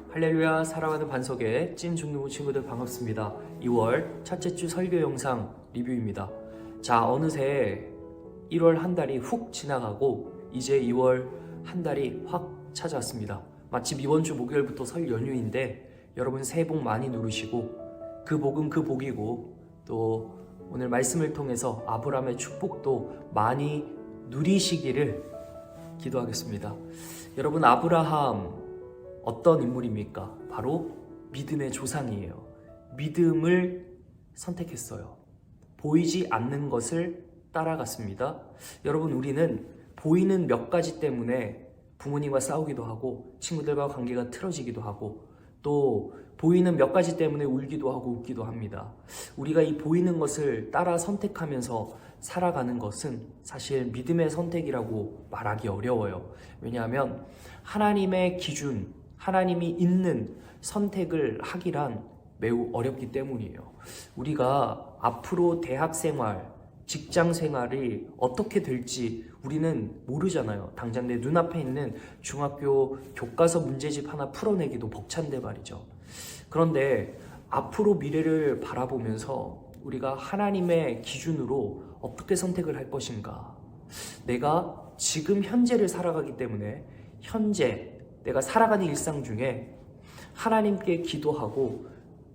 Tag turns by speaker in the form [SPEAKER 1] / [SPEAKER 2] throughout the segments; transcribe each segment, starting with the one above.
[SPEAKER 1] 할렐루야, 사랑하는 반석의 찐 중등부 친구들 반갑습니다. 2월 첫째 주 설교 영상 리뷰입니다. 자, 어느새 1월 한 달이 훅 지나가고 이제 2월 한 달이 확 찾아왔습니다. 마침 이번 주 목요일부터 설 연휴인데 여러분 새해 복 많이 누리시고 그 복은 그 복이고 또 오늘 말씀을 통해서 아브라함의 축복도 많이 누리시기를 기도하겠습니다. 여러분, 아브라함 어떤 인물입니까? 바로 믿음의 조상이에요. 믿음을 선택했어요. 보이지 않는 것을 따라갔습니다. 여러분, 우리는 보이는 몇 가지 때문에 부모님과 싸우기도 하고 친구들과 관계가 틀어지기도 하고 또 보이는 몇 가지 때문에 울기도 하고 웃기도 합니다. 우리가 이 보이는 것을 따라 선택하면서 살아가는 것은 사실 믿음의 선택이라고 말하기 어려워요. 왜냐하면 하나님의 기준, 하나님이 있는 선택을 하기란 매우 어렵기 때문이에요. 우리가 앞으로 대학생활, 직장생활이 어떻게 될지 우리는 모르잖아요. 당장 내 눈앞에 있는 중학교 교과서 문제집 하나 풀어내기도 벅찬데 말이죠. 그런데 앞으로 미래를 바라보면서 우리가 하나님의 기준으로 어떻게 선택을 할 것인가? 내가 지금 현재를 살아가기 때문에 현재 내가 살아가는 일상 중에 하나님께 기도하고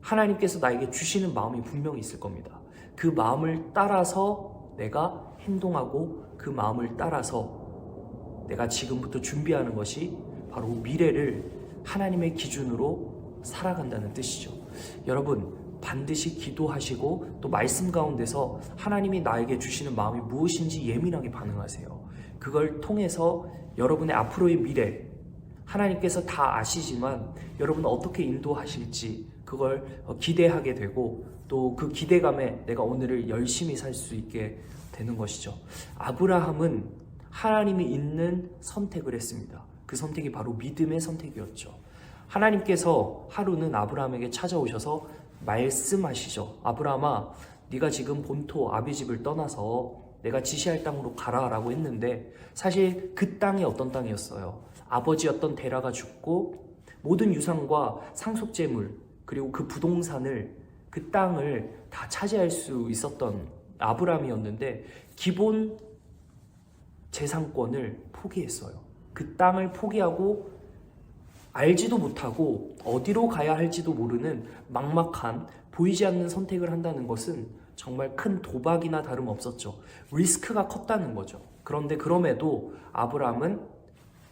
[SPEAKER 1] 하나님께서 나에게 주시는 마음이 분명히 있을 겁니다. 그 마음을 따라서 내가 행동하고 그 마음을 따라서 내가 지금부터 준비하는 것이 바로 미래를 하나님의 기준으로 살아간다는 뜻이죠. 여러분, 반드시 기도하시고 또 말씀 가운데서 하나님이 나에게 주시는 마음이 무엇인지 예민하게 반응하세요. 그걸 통해서 여러분의 앞으로의 미래, 하나님께서 다 아시지만 여러분은 어떻게 인도하실지 그걸 기대하게 되고 또 그 기대감에 내가 오늘을 열심히 살 수 있게 되는 것이죠. 아브라함은 하나님이 있는 선택을 했습니다. 그 선택이 바로 믿음의 선택이었죠. 하나님께서 하루는 아브라함에게 찾아오셔서 말씀하시죠. 아브라함아, 네가 지금 본토 아비집을 떠나서 내가 지시할 땅으로 가라라고 했는데 사실 그 땅이 어떤 땅이었어요? 아버지였던 데라가 죽고 모든 유산과 상속재물 그리고 그 부동산을 그 땅을 다 차지할 수 있었던 아브라함이었는데 기본 재산권을 포기했어요. 그 땅을 포기하고 알지도 못하고 어디로 가야 할지도 모르는 막막한 보이지 않는 선택을 한다는 것은 정말 큰 도박이나 다름없었죠. 리스크가 컸다는 거죠. 그런데 그럼에도 아브라함은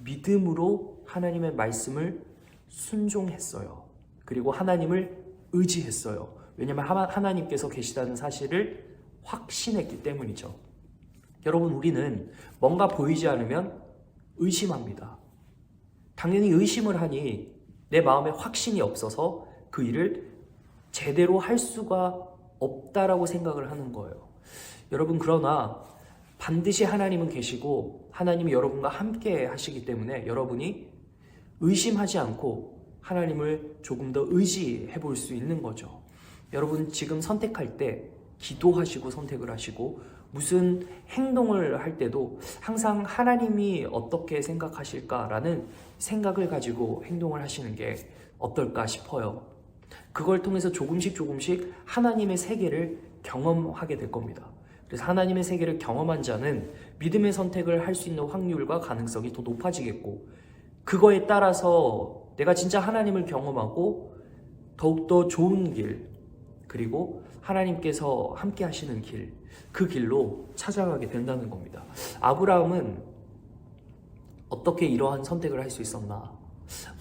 [SPEAKER 1] 믿음으로 하나님의 말씀을 순종했어요. 그리고 하나님을 의지했어요. 왜냐하면 하나님께서 계시다는 사실을 확신했기 때문이죠. 여러분, 우리는 뭔가 보이지 않으면 의심합니다. 당연히 의심을 하니 내 마음에 확신이 없어서 그 일을 제대로 할 수가 없다라고 생각을 하는 거예요. 여러분, 그러나 반드시 하나님은 계시고 하나님이 여러분과 함께 하시기 때문에 여러분이 의심하지 않고 하나님을 조금 더 의지해 볼 수 있는 거죠. 여러분, 지금 선택할 때 기도하시고 선택을 하시고 무슨 행동을 할 때도 항상 하나님이 어떻게 생각하실까라는 생각을 가지고 행동을 하시는 게 어떨까 싶어요. 그걸 통해서 조금씩 하나님의 세계를 경험하게 될 겁니다. 그래서 하나님의 세계를 경험한 자는 믿음의 선택을 할 수 있는 확률과 가능성이 더 높아지겠고 그거에 따라서 내가 진짜 하나님을 경험하고 더욱더 좋은 길 그리고 하나님께서 함께 하시는 길, 그 길로 찾아가게 된다는 겁니다. 아브라함은 어떻게 이러한 선택을 할 수 있었나?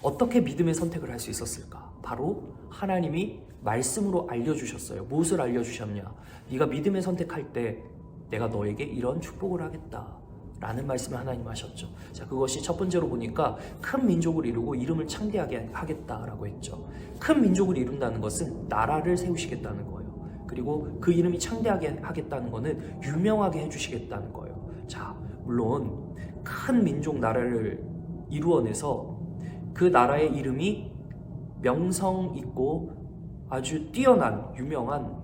[SPEAKER 1] 어떻게 믿음의 선택을 할 수 있었을까? 바로 하나님이 말씀으로 알려주셨어요. 무엇을 알려주셨냐? 네가 믿음의 선택할 때 내가 너에게 이런 축복을 하겠다 라는 말씀을 하나님 하셨죠. 자, 그것이 첫 번째로 보니까 큰 민족을 이루고 이름을 창대하게 하겠다라고 했죠. 큰 민족을 이룬다는 것은 나라를 세우시겠다는 거예요. 그리고 그 이름이 창대하게 하겠다는 것은 유명하게 해주시겠다는 거예요. 자, 물론 큰 민족 나라를 이루어내서 그 나라의 이름이 명성 있고 아주 뛰어난 유명한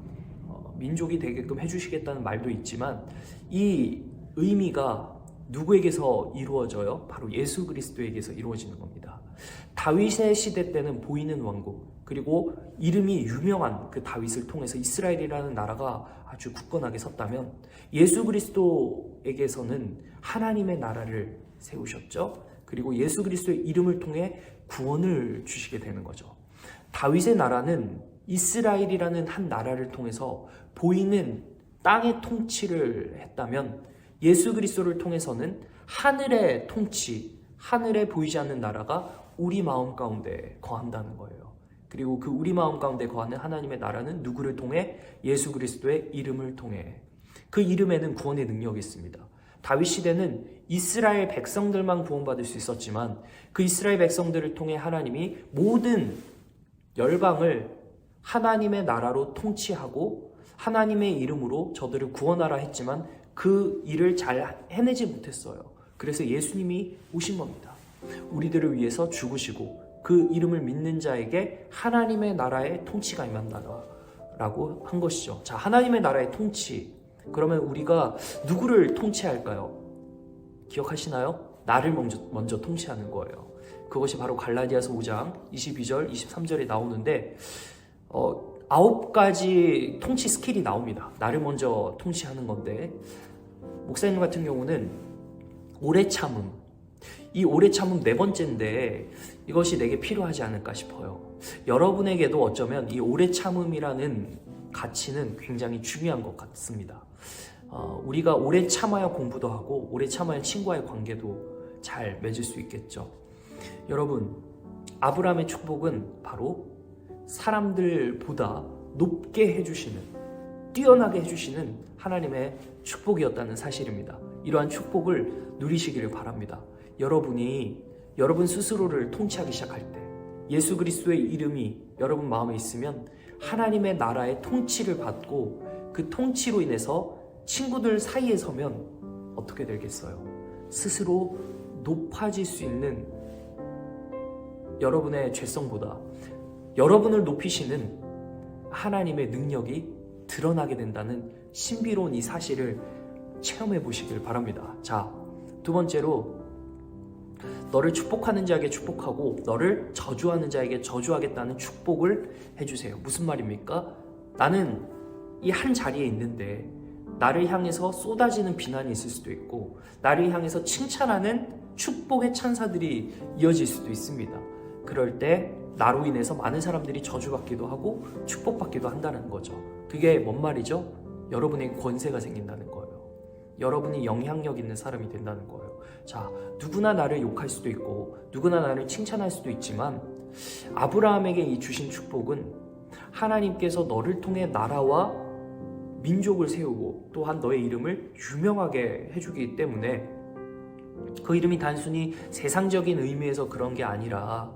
[SPEAKER 1] 민족이 되게끔 해주시겠다는 말도 있지만 이 의미가 누구에게서 이루어져요? 바로 예수 그리스도에게서 이루어지는 겁니다. 다윗의 시대 때는 보이는 왕국, 그리고 이름이 유명한 그 다윗을 통해서 이스라엘이라는 나라가 아주 굳건하게 섰다면, 예수 그리스도에게서는 하나님의 나라를 세우셨죠. 그리고 예수 그리스도의 이름을 통해 구원을 주시게 되는 거죠. 다윗의 나라는 이스라엘이라는 한 나라를 통해서 보이는 땅의 통치를 했다면, 예수 그리스도를 통해서는 하늘의 통치, 하늘에 보이지 않는 나라가 우리 마음 가운데 거한다는 거예요. 그리고 그 우리 마음 가운데 거하는 하나님의 나라는 누구를 통해? 예수 그리스도의 이름을 통해. 그 이름에는 구원의 능력이 있습니다. 다윗 시대는 이스라엘 백성들만 구원받을 수 있었지만, 그 이스라엘 백성들을 통해 하나님이 모든 열방을 하나님의 나라로 통치하고 하나님의 이름으로 저들을 구원하라 했지만 그 일을 잘 해내지 못했어요. 그래서 예수님이 오신 겁니다. 우리들을 위해서 죽으시고 그 이름을 믿는 자에게 하나님의 나라의 통치가 임한다라고 한 것이죠. 자, 하나님의 나라의 통치. 그러면 우리가 누구를 통치할까요? 기억하시나요? 나를 먼저 통치하는 거예요. 그것이 바로 갈라디아서 5장 22절, 23절에 나오는데 9가지 통치 스킬이 나옵니다. 나를 먼저 통치하는 건데, 목사님 같은 경우는 오래 참음, 이 오래 참음 4번째인데 이것이 내게 필요하지 않을까 싶어요. 여러분에게도 어쩌면 이 오래 참음이라는 가치는 굉장히 중요한 것 같습니다. 우리가 오래 참아야 공부도 하고 오래 참아야 친구와의 관계도 잘 맺을 수 있겠죠. 여러분, 아브라함의 축복은 바로 사람들보다 높게 해주시는, 뛰어나게 해주시는 하나님의 축복이었다는 사실입니다. 이러한 축복을 누리시기를 바랍니다. 여러분 스스로를 통치하기 시작할 때, 예수 그리스도의 이름이 여러분 마음에 있으면 하나님의 나라의 통치를 받고 그 통치로 인해서 친구들 사이에 서면 어떻게 되겠어요? 스스로 높아질 수 있는, 여러분의 죄성보다 여러분을 높이시는 하나님의 능력이 드러나게 된다는 신비로운 이 사실을 체험해 보시길 바랍니다. 자, 2번째로, 너를 축복하는 자에게 축복하고 너를 저주하는 자에게 저주하겠다는 축복을 해주세요. 무슨 말입니까? 나는 이 한 자리에 있는데 나를 향해서 쏟아지는 비난이 있을 수도 있고, 나를 향해서 칭찬하는 축복의 찬사들이 이어질 수도 있습니다. 그럴 때 나로 인해서 많은 사람들이 저주받기도 하고 축복받기도 한다는 거죠. 그게 뭔 말이죠? 여러분에게 권세가 생긴다는 거예요. 여러분이 영향력 있는 사람이 된다는 거예요. 자, 누구나 나를 욕할 수도 있고 누구나 나를 칭찬할 수도 있지만, 아브라함에게 이 주신 축복은 하나님께서 너를 통해 나라와 민족을 세우고 또한 너의 이름을 유명하게 해주기 때문에, 그 이름이 단순히 세상적인 의미에서 그런 게 아니라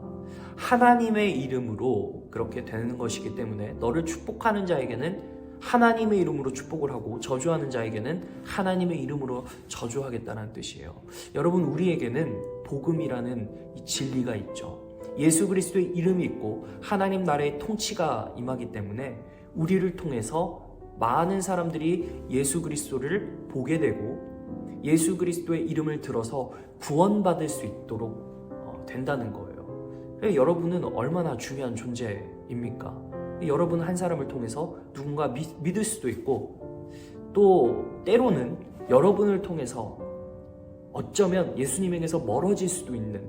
[SPEAKER 1] 하나님의 이름으로 그렇게 되는 것이기 때문에, 너를 축복하는 자에게는 하나님의 이름으로 축복을 하고 저주하는 자에게는 하나님의 이름으로 저주하겠다는 뜻이에요. 여러분, 우리에게는 복음이라는 이 진리가 있죠. 예수 그리스도의 이름이 있고 하나님 나라의 통치가 임하기 때문에 우리를 통해서 많은 사람들이 예수 그리스도를 보게 되고 예수 그리스도의 이름을 들어서 구원받을 수 있도록 된다는 거예요. 여러분은 얼마나 중요한 존재입니까? 여러분은 한 사람을 통해서 누군가 믿을 수도 있고, 또 때로는 여러분을 통해서 어쩌면 예수님에게서 멀어질 수도 있는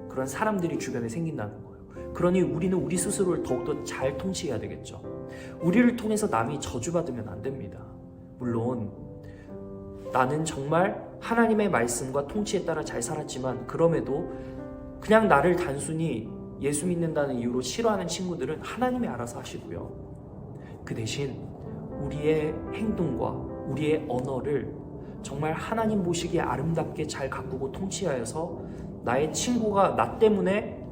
[SPEAKER 1] 그런 사람들이 주변에 생긴다는 거예요. 그러니 우리는 우리 스스로를 더욱더 잘 통치해야 되겠죠. 우리를 통해서 남이 저주받으면 안 됩니다. 물론 나는 정말 하나님의 말씀과 통치에 따라 잘 살았지만, 그럼에도 그냥 나를 단순히 예수 믿는다는 이유로 싫어하는 친구들은 하나님이 알아서 하시고요. 그 대신 우리의 행동과 우리의 언어를 정말 하나님 보시기에 아름답게 잘 가꾸고 통치하여서 나의 친구가 나 때문에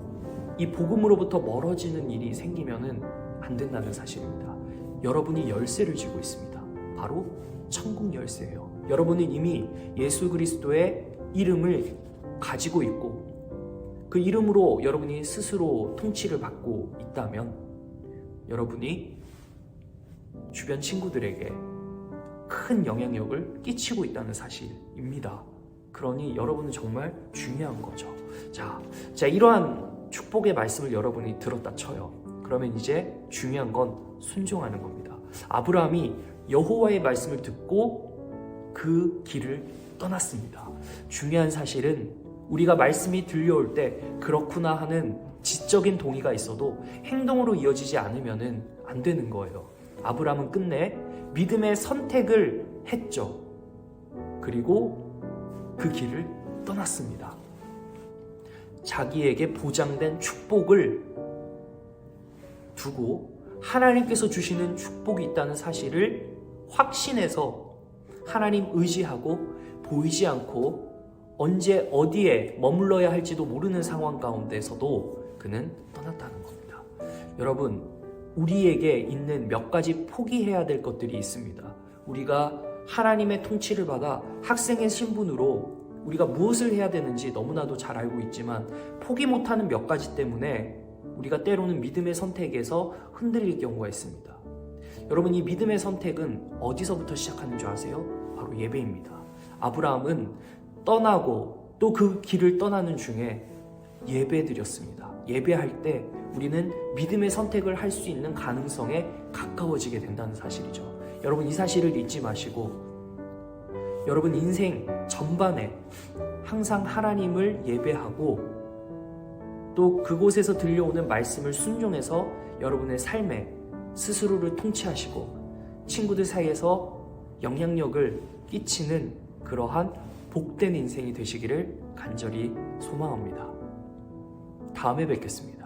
[SPEAKER 1] 이 복음으로부터 멀어지는 일이 생기면은 안 된다는 사실입니다. 여러분이 열쇠를 쥐고 있습니다. 바로 천국 열쇠예요. 여러분은 이미 예수 그리스도의 이름을 가지고 있고, 그 이름으로 여러분이 스스로 통치를 받고 있다면, 여러분이 주변 친구들에게 큰 영향력을 끼치고 있다는 사실입니다. 그러니 여러분은 정말 중요한 거죠. 자, 이러한 축복의 말씀을 여러분이 들었다 쳐요. 그러면 이제 중요한 건 순종하는 겁니다. 아브라함이 여호와의 말씀을 듣고 그 길을 떠났습니다. 중요한 사실은 우리가 말씀이 들려올 때 그렇구나 하는 지적인 동의가 있어도 행동으로 이어지지 않으면 안 되는 거예요. 아브라함은 끝내 믿음의 선택을 했죠. 그리고 그 길을 떠났습니다. 자기에게 보장된 축복을 두고 하나님께서 주시는 축복이 있다는 사실을 확신해서 하나님 의지하고 보이지 않고 언제 어디에 머물러야 할지도 모르는 상황 가운데서도 그는 떠났다는 겁니다. 여러분, 우리에게 있는 몇 가지 포기해야 될 것들이 있습니다. 우리가 하나님의 통치를 받아 학생의 신분으로 우리가 무엇을 해야 되는지 너무나도 잘 알고 있지만 포기 못하는 몇 가지 때문에 우리가 때로는 믿음의 선택에서 흔들릴 경우가 있습니다. 여러분, 이 믿음의 선택은 어디서부터 시작하는 줄 아세요? 바로 예배입니다. 아브라함은 떠나고 또 그 길을 떠나는 중에 예배드렸습니다. 예배할 때 우리는 믿음의 선택을 할 수 있는 가능성에 가까워지게 된다는 사실이죠. 여러분, 이 사실을 잊지 마시고 여러분 인생 전반에 항상 하나님을 예배하고 또 그곳에서 들려오는 말씀을 순종해서 여러분의 삶에 스스로를 통치하시고 친구들 사이에서 영향력을 끼치는 그러한 복된 인생이 되시기를 간절히 소망합니다. 다음에 뵙겠습니다.